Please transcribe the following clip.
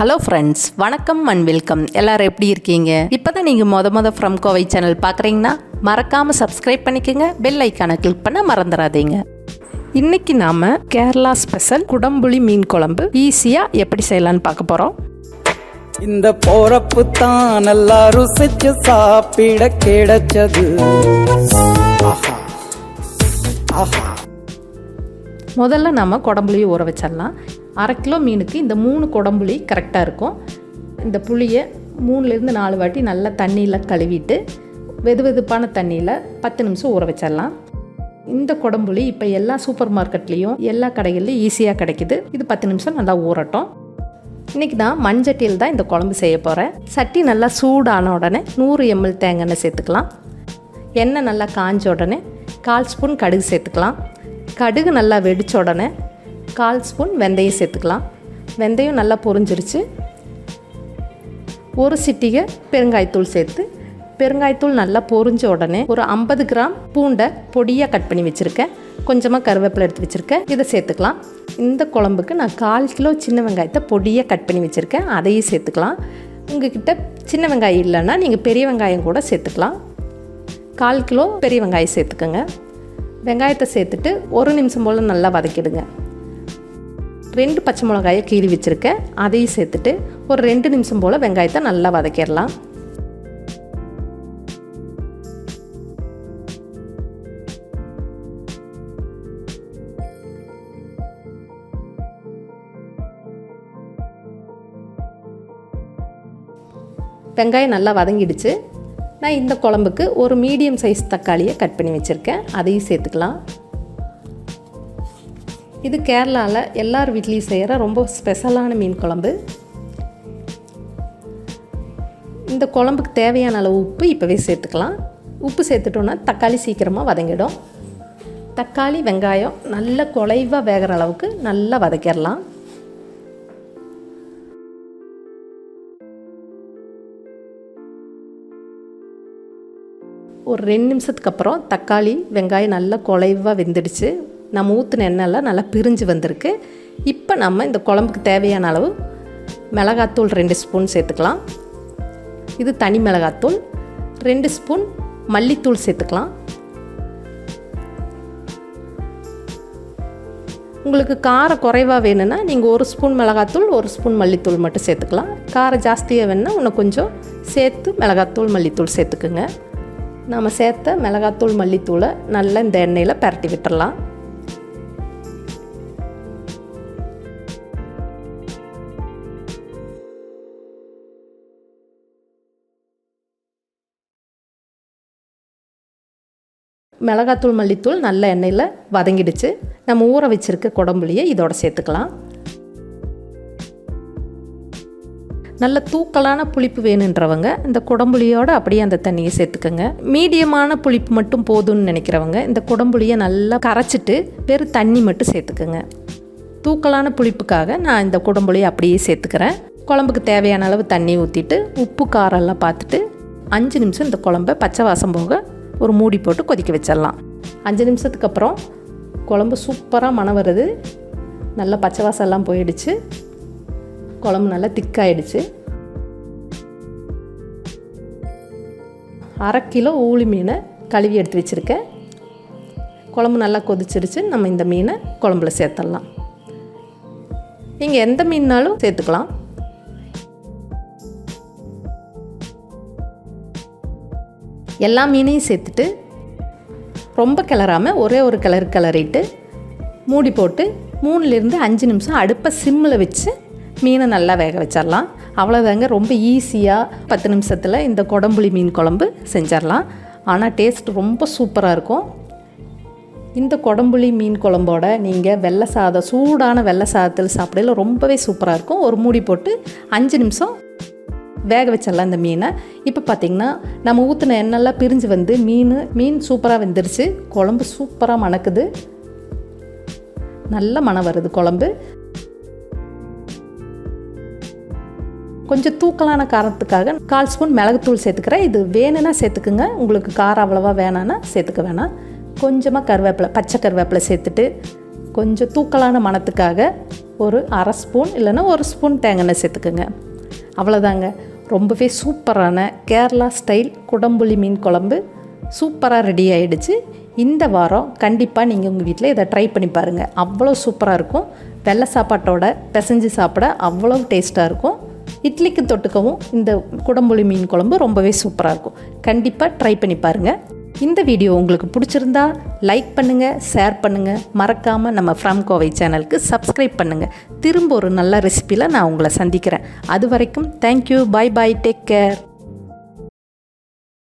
Hello friends, வணக்கம் and welcome. எல்லாரும் எப்படி இருக்கீங்க? இப்போ தான் நீங்கள் மொத ஃப்ரம் கோவை சேனல் பார்க்குறீங்கன்னா மறக்காமல் சப்ஸ்கிரைப் பண்ணிக்கோங்க. பெல் ஐக்கானை கிளிக் பண்ண மறந்துடாதீங்க. இன்றைக்கி நாம் கேரளா ஸ்பெஷல் குடம்புளி மீன் குழம்பு ஈஸியாக எப்படி செய்யலான்னு பார்க்க போகிறோம். இந்த போறப்பு தான் நல்லா ருசிச்சு சாப்பிட கிடைச்சது. முதல்ல நம்ம குடம்புளியை ஊற வச்சிடலாம். 1/2 கிலோ மீனுக்கு இந்த 3 குடம்புளி கரெக்டாக இருக்கும். இந்த புளியை 3லேருந்து 4 வாட்டி நல்லா தண்ணியில் கழுவிட்டு வெதுவெதுப்பான தண்ணியில் 10 நிமிஷம் ஊற வச்சிடலாம். இந்த குடம்புளி இப்போ எல்லா சூப்பர் மார்க்கெட்லேயும் எல்லா கடைகள்லையும் ஈஸியாக கிடைக்கிது. இது 10 நிமிஷம் நல்லா ஊறட்டும். இன்றைக்கி நான் மண்சட்டியில் தான் இந்த குழம்பு செய்ய போகிறேன். சட்டி நல்லா சூடான உடனே 100 ml தேங்காய் எண்ணெய் சேர்த்துக்கலாம். எண்ணெய் நல்லா காஞ்ச உடனே 1/4 ஸ்பூன் கடுகு சேர்த்துக்கலாம். கடுகு நல்லா வெடித்த உடனே 1/4 ஸ்பூன் வெந்தயம் சேர்த்துக்கலாம். வெந்தயம் நல்லா பொரிஞ்சிருச்சு. ஒரு சிட்டிகை பெருங்காயத்தூள் சேர்த்து பெருங்காயத்தூள் நல்லா பொரிஞ்ச உடனே ஒரு 50 கிராம் பூண்டை பொடியாக கட் பண்ணி வச்சுருக்கேன். கொஞ்சமாக கருவேப்பிலை எடுத்து வச்சுருக்கேன், இதை சேர்த்துக்கலாம். இந்த குழம்புக்கு நான் 1/4 கிலோ சின்ன வெங்காயத்தை பொடியாக கட் பண்ணி வச்சுருக்கேன், அதையும் சேர்த்துக்கலாம். உங்கள்கிட்ட சின்ன வெங்காயம் இல்லைன்னா நீங்கள் பெரிய வெங்காயம் கூட சேர்த்துக்கலாம். 1/4 கிலோ பெரிய வெங்காயம் சேர்த்துக்கோங்க. வெங்காயத்தை சேர்த்துட்டு 1 நிமிஷம் போல் நல்லா வதக்கிடுங்க. 2 பச்சை மிளகாயை கீறி வச்சுருக்கேன், அதையும் சேர்த்துட்டு ஒரு 2 நிமிஷம் போல் வெங்காயத்தை நல்லா வதக்கிடலாம். வெங்காயம் நல்லா வதங்கிடுச்சு. நான் இந்த குழம்புக்கு ஒரு மீடியம் சைஸ் தக்காளியை கட் பண்ணி வச்சுருக்கேன், அதையும் சேர்த்துக்கலாம். இது கேரளாவில் எல்லார் வீட்லேயும் செய்கிற ரொம்ப ஸ்பெஷலான மீன் குழம்பு. இந்த குழம்புக்கு தேவையான அளவு உப்பு இப்போவே சேர்த்துக்கலாம். உப்பு சேர்த்துட்டோன்னா தக்காளி சீக்கிரமாக வதங்கிடும். தக்காளி வெங்காயம் நல்ல குழைவாக வேகிற அளவுக்கு நல்லா வதக்கிடலாம். ஒரு 2 நிமிஷத்துக்கு அப்புறம் தக்காளி வெங்காயம் நல்லா குழைவாக வெந்துடுச்சு. நம்ம ஊற்றின எண்ணெய்லாம் நல்லா பிரிஞ்சு வந்திருக்கு. இப்போ நம்ம இந்த குழம்புக்கு தேவையான அளவு மிளகாத்தூள் 2 ஸ்பூன் சேர்த்துக்கலாம். இது தனி மிளகாத்தூள். 2 ஸ்பூன் மல்லித்தூள் சேர்த்துக்கலாம். உங்களுக்கு காரம் குறைவாக வேணும்னா நீங்கள் 1 ஸ்பூன் மிளகாத்தூள் 1 ஸ்பூன் மல்லித்தூள் மட்டும் சேர்த்துக்கலாம். காரம் ஜாஸ்தியாக வேணுன்னா இன்னும் கொஞ்சம் சேர்த்து மிளகாத்தூள் மல்லித்தூள் சேர்த்துக்குங்க. நாம் சேர்த்த மிளகாத்தூள் மல்லித்தூளை நல்லா இந்த எண்ணெயில் பரட்டி விட்டுடலாம். மிளகாத்தூள் மல்லித்தூள் நல்ல எண்ணெயில் வதங்கிடுச்சு. நம்ம ஊற வச்சுருக்க குடம்புளியை இதோட சேர்த்துக்கலாம். நல்ல தூக்கலான புளிப்பு வேணுன்றவங்க இந்த குடம்புளியோடு அப்படியே அந்த தண்ணியை சேர்த்துக்கோங்க. மீடியமான புளிப்பு மட்டும் போதும்னு நினைக்கிறவங்க இந்த குடம்புளியை நல்லா கரைச்சிட்டு வெறும் தண்ணி மட்டும் சேர்த்துக்கோங்க. தூக்கலான புளிப்புக்காக நான் இந்த குடம்புளியை அப்படியே சேர்த்துக்கிறேன். குழம்புக்கு தேவையான அளவு தண்ணி ஊற்றிட்டு உப்பு காரம் எல்லாம் பார்த்துட்டு 5 நிமிஷம் இந்த குழம்பை பச்சை வாசம் போக ஒரு மூடி போட்டு கொதிக்க வச்சிடலாம். 5 நிமிஷத்துக்கு அப்புறம் குழம்பு சூப்பராக மணம் வருது. நல்லா பச்சை வாசம் எல்லாம் போயிடுச்சு. குழம்பு நல்லா திக்காயிடுச்சு. 1/2 கிலோ ஊளி மீனை கழுவி எடுத்து வச்சுருக்கேன். குழம்பு நல்லா கொதிச்சிருச்சு. நம்ம இந்த மீனை குழம்புல சேர்த்துடலாம். நீங்கள் எந்த மீன்னாலும் சேர்த்துக்கலாம். எல்லா மீனையும் சேர்த்துட்டு ரொம்ப கிளறாமல் ஒரே ஒரு கிளறிட்டு மூடி போட்டு 3லேருந்து 5 நிமிஷம் அடுப்பை சிம்மில் வச்சு மீனை நல்லா வேக வச்சிடலாம். அவ்வளோதாங்க, ரொம்ப ஈஸியாக 10 நிமிஷத்தில் இந்த குடம்புளி மீன் குழம்பு செஞ்சிடலாம். ஆனால் டேஸ்ட் ரொம்ப சூப்பராக இருக்கும். இந்த குடம்புளி மீன் குழம்போட நீங்கள் வெள்ளை சாதம், சூடான வெள்ளை சாதத்தில் சாப்பிடல ரொம்பவே சூப்பராக இருக்கும். ஒரு மூடி போட்டு 5 நிமிஷம் வேக வச்சிடலாம் இந்த மீனை. இப்போ பார்த்திங்கன்னா நம்ம ஊற்றின எண்ணெய்லாம் பிரிஞ்சு வந்து மீன் சூப்பராக வெந்துருச்சு. குழம்பு சூப்பராக மணக்குது. நல்ல மணம் வருது குழம்பு. கொஞ்சம் தூக்கலான காரத்துக்காக 1/4 ஸ்பூன் மிளகுத்தூள் சேர்த்துக்கிறேன். இது வேணும்னா சேர்த்துக்குங்க, உங்களுக்கு காரம் அவ்வளோவா வேணான்னா சேர்த்துக்க வேணாம். கொஞ்சமாக கருவேப்பிலை, பச்சை கருவேப்பிலை சேர்த்துட்டு கொஞ்சம் தூக்கலான மணத்துக்காக ஒரு அரை ஸ்பூன் இல்லைன்னா 1 ஸ்பூன் தேங்காய் எண்ணெய் சேர்த்துக்குங்க. அவ்வளோதாங்க. ரொம்பவே சூப்பரான கேரளா ஸ்டைல் குடம்புளி மீன் குழம்பு சூப்பராக ரெடி ஆகிடுச்சு. இந்த வாரம் கண்டிப்பாக நீங்கள் உங்கள் வீட்டில் இதை ட்ரை பண்ணி பாருங்கள். அவ்வளோ சூப்பராக இருக்கும். வெள்ளை சாப்பாட்டோட பிசைஞ்சு சாப்பிட அவ்வளோ டேஸ்ட்டாக இருக்கும். இட்லிக்கு தொட்டுக்கவும் இந்த குடம்புளி மீன் குழம்பு ரொம்பவே சூப்பராக இருக்கும். கண்டிப்பாக ட்ரை பண்ணி பாருங்கள். இந்த வீடியோ உங்களுக்கு பிடிச்சிருந்தா லைக் பண்ணுங்கள், ஷேர் பண்ணுங்கள். மறக்காமல் நம்ம ஃப்ரம் கோவை சேனலுக்கு சப்ஸ்கிரைப் பண்ணுங்கள். திரும்ப ஒரு நல்ல ரெசிபியில் நான் உங்களை சந்திக்கிறேன். அது வரைக்கும் thank you, bye bye, take care.